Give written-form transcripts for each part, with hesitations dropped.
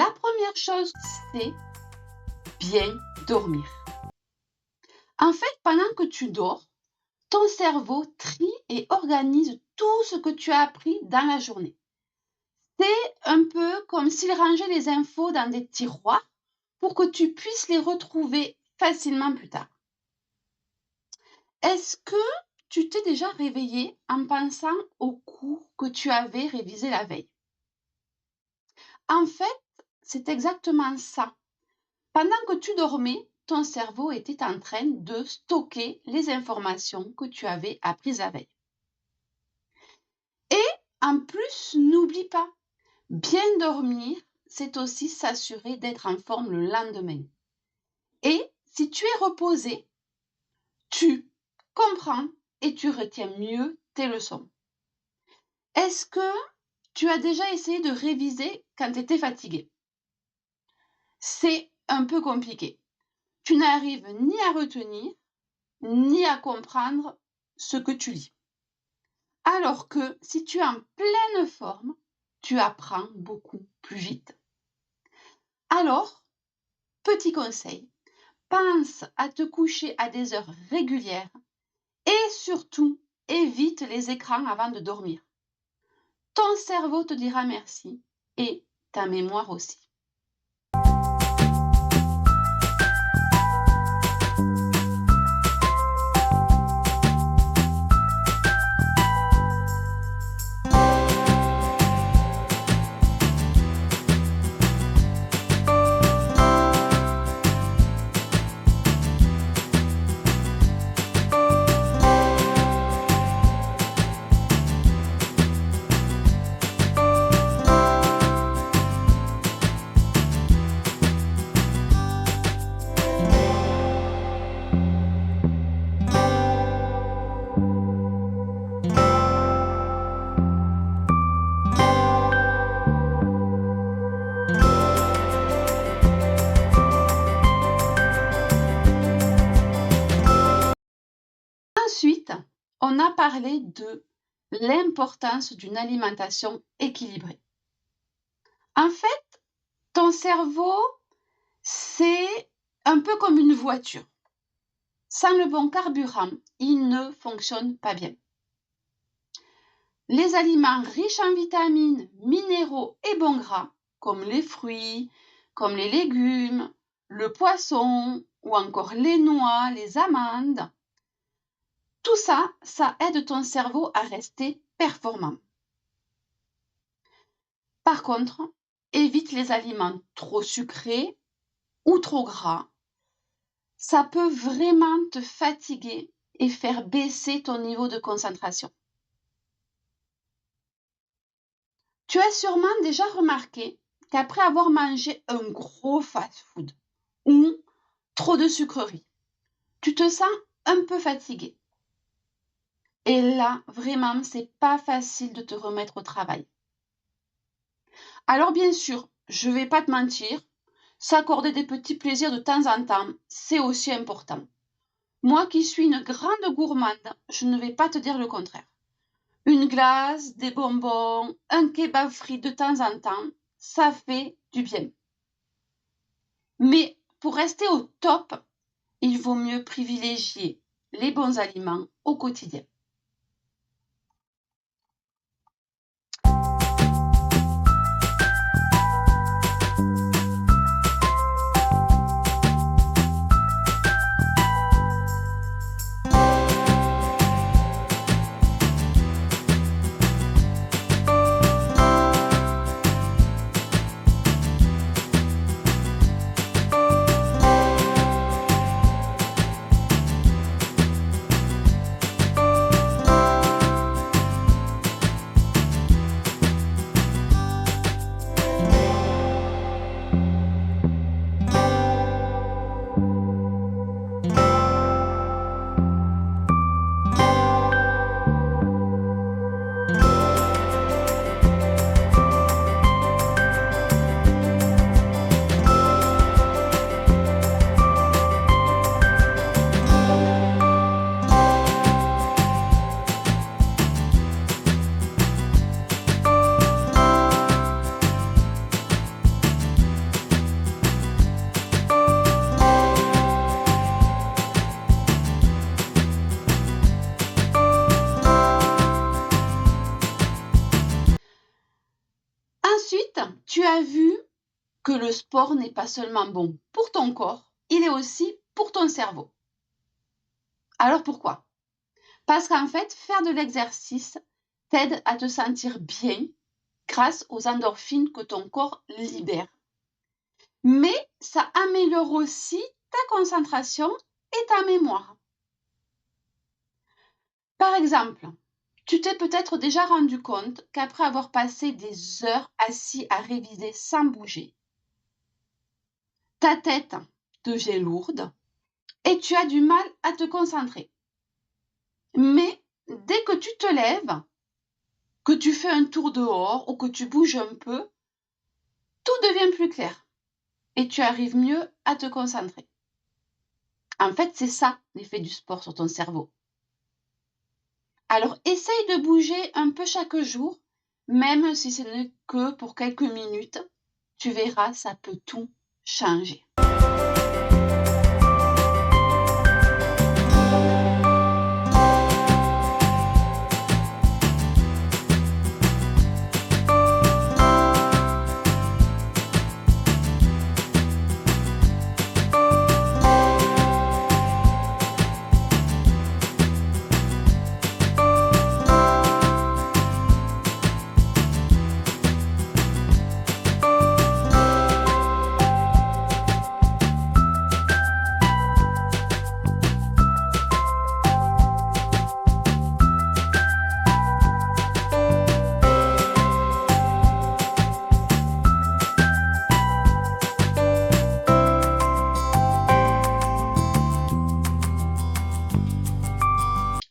La première chose, c'est bien dormir. En fait, pendant que tu dors, ton cerveau trie et organise tout ce que tu as appris dans la journée. C'est un peu comme s'il rangeait les infos dans des tiroirs pour que tu puisses les retrouver facilement plus tard. Est-ce que tu t'es déjà réveillé en pensant aux cours que tu avais révisés la veille? En fait, c'est exactement ça. Pendant que tu dormais, ton cerveau était en train de stocker les informations que tu avais apprises la veille. Et en plus, n'oublie pas, bien dormir, c'est aussi s'assurer d'être en forme le lendemain. Et si tu es reposé, tu comprends et tu retiens mieux tes leçons. Est-ce que tu as déjà essayé de réviser quand tu étais fatigué? C'est un peu compliqué. Tu n'arrives ni à retenir, ni à comprendre ce que tu lis. Alors que si tu es en pleine forme, tu apprends beaucoup plus vite. Alors, petit conseil, pense à te coucher à des heures régulières et surtout, évite les écrans avant de dormir. Ton cerveau te dira merci et ta mémoire aussi. Ensuite, on a parlé de l'importance d'une alimentation équilibrée. En fait, ton cerveau, c'est un peu comme une voiture. Sans le bon carburant, il ne fonctionne pas bien. Les aliments riches en vitamines, minéraux et bons gras, comme les fruits, comme les légumes, le poisson ou encore les noix, les amandes, tout ça, ça aide ton cerveau à rester performant. Par contre, évite les aliments trop sucrés ou trop gras. Ça peut vraiment te fatiguer et faire baisser ton niveau de concentration. Tu as sûrement déjà remarqué qu'après avoir mangé un gros fast-food ou trop de sucreries, tu te sens un peu fatigué. Et là, vraiment, c'est pas facile de te remettre au travail. Alors bien sûr, je vais pas te mentir, s'accorder des petits plaisirs de temps en temps, c'est aussi important. Moi qui suis une grande gourmande, je ne vais pas te dire le contraire. Une glace, des bonbons, un kebab frit de temps en temps, ça fait du bien. Mais pour rester au top, il vaut mieux privilégier les bons aliments au quotidien. que le sport n'est pas seulement bon pour ton corps, il est aussi pour ton cerveau. Alors pourquoi? Parce qu'en fait, faire de l'exercice t'aide à te sentir bien grâce aux endorphines que ton corps libère. Mais ça améliore aussi ta concentration et ta mémoire. Par exemple, tu t'es peut-être déjà rendu compte qu'après avoir passé des heures assis à réviser sans bouger, ta tête devient lourde et tu as du mal à te concentrer. Mais dès que tu te lèves, que tu fais un tour dehors ou que tu bouges un peu, tout devient plus clair et tu arrives mieux à te concentrer. En fait, c'est ça l'effet du sport sur ton cerveau. Alors, essaye de bouger un peu chaque jour, même si ce n'est que pour quelques minutes. Tu verras, ça peut tout changer.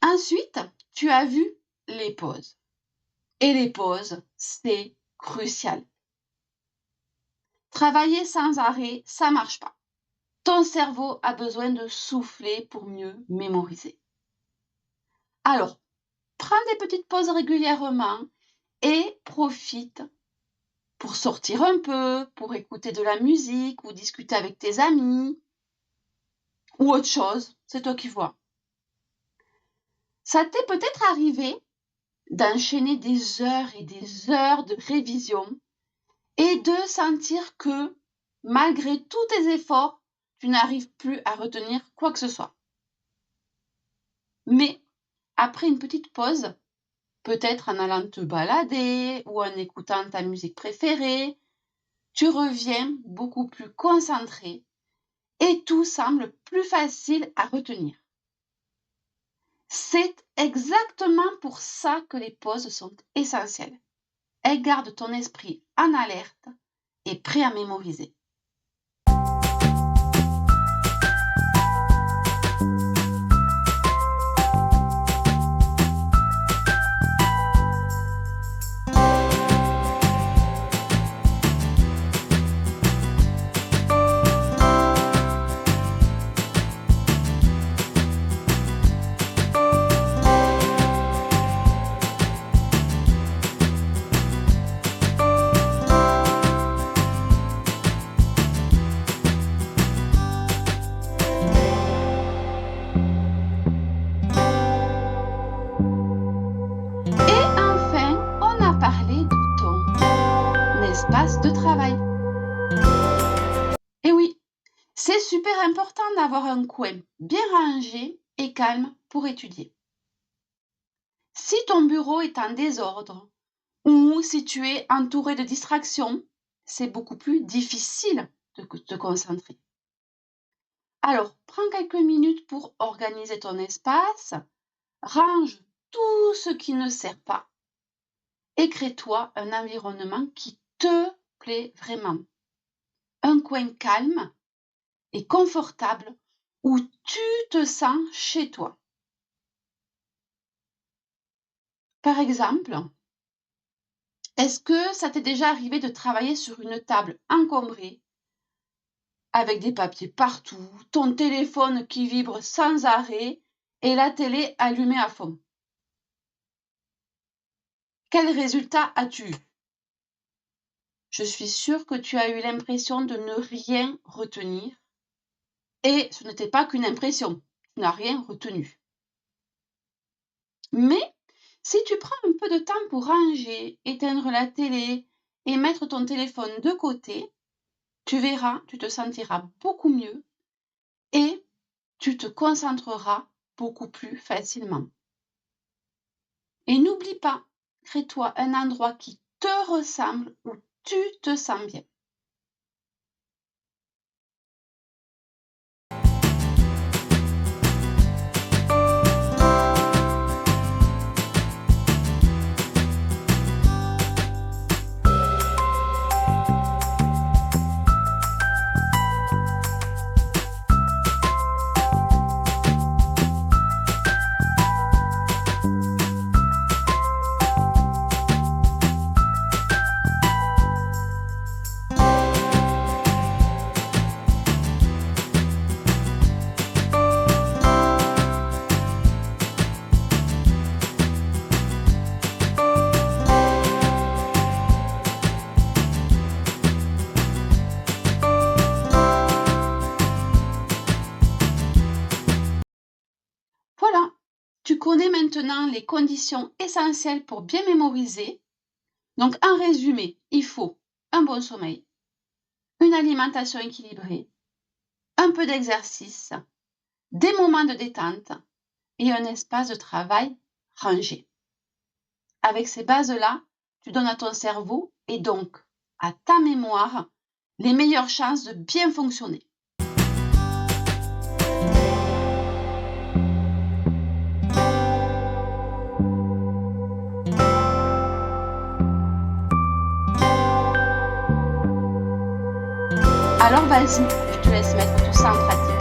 Ensuite, tu as vu les pauses. Et les pauses, c'est crucial. Travailler sans arrêt, ça marche pas. Ton cerveau a besoin de souffler pour mieux mémoriser. Alors, prends des petites pauses régulièrement et profite pour sortir un peu, pour écouter de la musique ou discuter avec tes amis ou autre chose, c'est toi qui vois. Ça t'est peut-être arrivé d'enchaîner des heures et des heures de révision et de sentir que, malgré tous tes efforts, tu n'arrives plus à retenir quoi que ce soit. Mais après une petite pause, peut-être en allant te balader ou en écoutant ta musique préférée, tu reviens beaucoup plus concentré et tout semble plus facile à retenir. C'est exactement pour ça que les pauses sont essentielles. Elles gardent ton esprit en alerte et prêt à mémoriser. Et enfin, on a parlé de ton espace de travail. Et oui, c'est super important d'avoir un coin bien rangé et calme pour étudier. Si ton bureau est en désordre ou si tu es entouré de distractions, c'est beaucoup plus difficile de te concentrer. Alors, prends quelques minutes pour organiser ton espace, range tout ce qui ne sert pas et crée-toi un environnement qui te plaît vraiment. Un coin calme et confortable où tu te sens chez toi. Par exemple, est-ce que ça t'est déjà arrivé de travailler sur une table encombrée avec des papiers partout, ton téléphone qui vibre sans arrêt et la télé allumée à fond? Quel résultat as-tu eu? Je suis sûre que tu as eu l'impression de ne rien retenir. Et ce n'était pas qu'une impression, tu n'as rien retenu. Mais si tu prends un peu de temps pour ranger, éteindre la télé et mettre ton téléphone de côté, tu verras, tu te sentiras beaucoup mieux et tu te concentreras beaucoup plus facilement. Et n'oublie pas, crée-toi un endroit qui te ressemble, où tu te sens bien. Voilà, tu connais maintenant les conditions essentielles pour bien mémoriser. Donc, en résumé, il faut un bon sommeil, une alimentation équilibrée, un peu d'exercice, des moments de détente et un espace de travail rangé. Avec ces bases-là, tu donnes à ton cerveau et donc à ta mémoire les meilleures chances de bien fonctionner. Alors vas-y, je te laisse mettre tout ça en pratique.